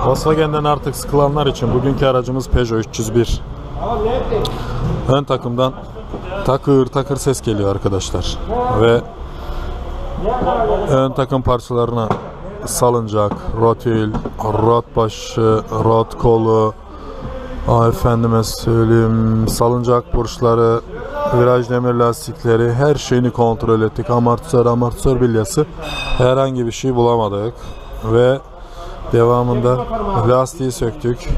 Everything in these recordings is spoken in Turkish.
Volkswagen'den artık sıkılanlar için bugünkü aracımız Peugeot 301. Ön takımdan takır takır ses geliyor arkadaşlar. Ve ön takım parçalarına salıncak, rotül, rot başı, rot kolu, efendime söyleyeyim, salıncak burçları, viraj demir lastikleri, her şeyini kontrol ettik. Amortisör bilyası, herhangi bir şey bulamadık. Ve devamında lastiği söktük.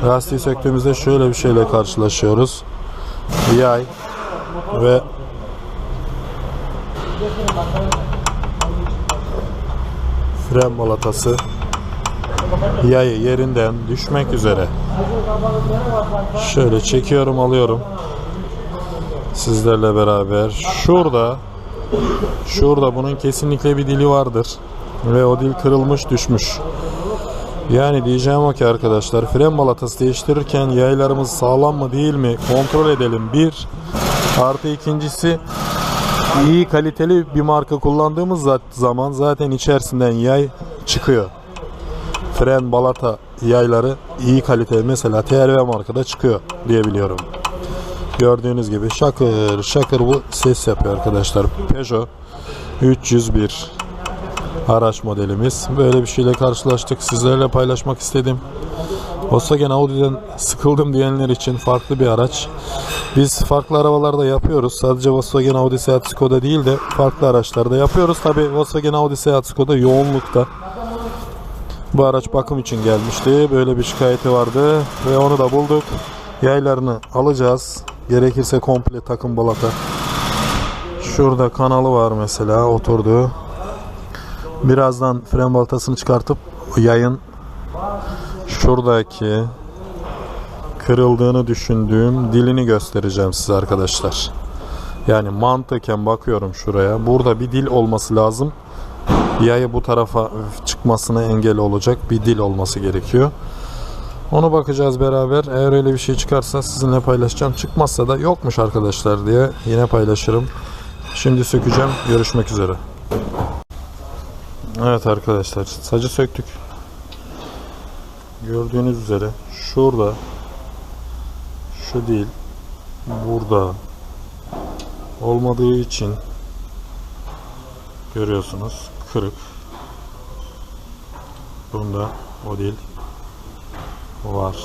Lastiği söktüğümüzde şöyle bir şeyle karşılaşıyoruz. Yay ve fren balatası yayı yerinden düşmek üzere. Şöyle çekiyorum, alıyorum sizlerle beraber. Şurada bunun kesinlikle bir dili vardır ve o dil kırılmış, düşmüş. Yani diyeceğim o ki arkadaşlar, fren balatası değiştirirken yaylarımız sağlam mı değil mi kontrol edelim. Bir artı ikincisi, iyi kaliteli bir marka kullandığımız zaman zaten içerisinden yay çıkıyor. Fren balata yayları iyi kaliteli, mesela TRV markada çıkıyor diyebiliyorum. Gördüğünüz gibi şakır şakır bu ses yapıyor arkadaşlar. Peugeot 301 araç modelimiz. Böyle bir şeyle karşılaştık. Sizlerle paylaşmak istedim. Volkswagen Audi'den sıkıldım diyenler için farklı bir araç. Biz farklı arabalarda yapıyoruz. Sadece Volkswagen Audi, Seat, Skoda değil de farklı araçlarda yapıyoruz. Tabi Volkswagen Audi, Seat, Skoda yoğunlukta. Bu araç bakım için gelmişti. Böyle bir şikayeti vardı ve onu da bulduk. Yaylarını alacağız. Gerekirse komple takım balata. Şurada kanalı var mesela, oturdu. Birazdan fren balatasını çıkartıp yayın şuradaki kırıldığını düşündüğüm dilini göstereceğim size arkadaşlar. Yani mantıken bakıyorum şuraya. Burada bir dil olması lazım. Yayı bu tarafa çıkmasına engel olacak bir dil olması gerekiyor. Onu bakacağız beraber. Eğer öyle bir şey çıkarsa sizinle paylaşacağım. Çıkmazsa da yokmuş arkadaşlar diye yine paylaşırım. Şimdi sökeceğim. Görüşmek üzere. Evet arkadaşlar, sacı söktük. Gördüğünüz üzere şurada, şu değil, burada olmadığı için görüyorsunuz kırık. Bunda o değil, var.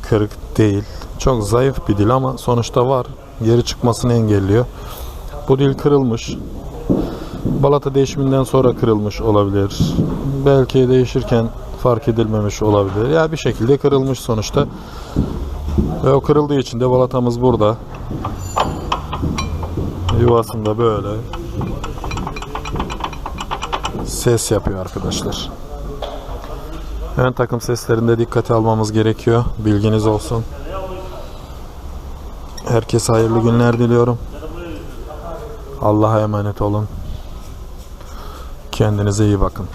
Kırık değil. Çok zayıf bir dil ama sonuçta var. Geri çıkmasını engelliyor. Bu dil kırılmış. Balata değişiminden sonra kırılmış olabilir. Belki değişirken fark edilmemiş olabilir. Ya bir şekilde kırılmış sonuçta. Ve o kırıldığı için de balatamız burada. Yuvasında böyle ses yapıyor arkadaşlar. Ön takım seslerinde dikkate almamız gerekiyor. Bilginiz olsun. Herkese hayırlı günler diliyorum. Allah'a emanet olun. Kendinize iyi bakın.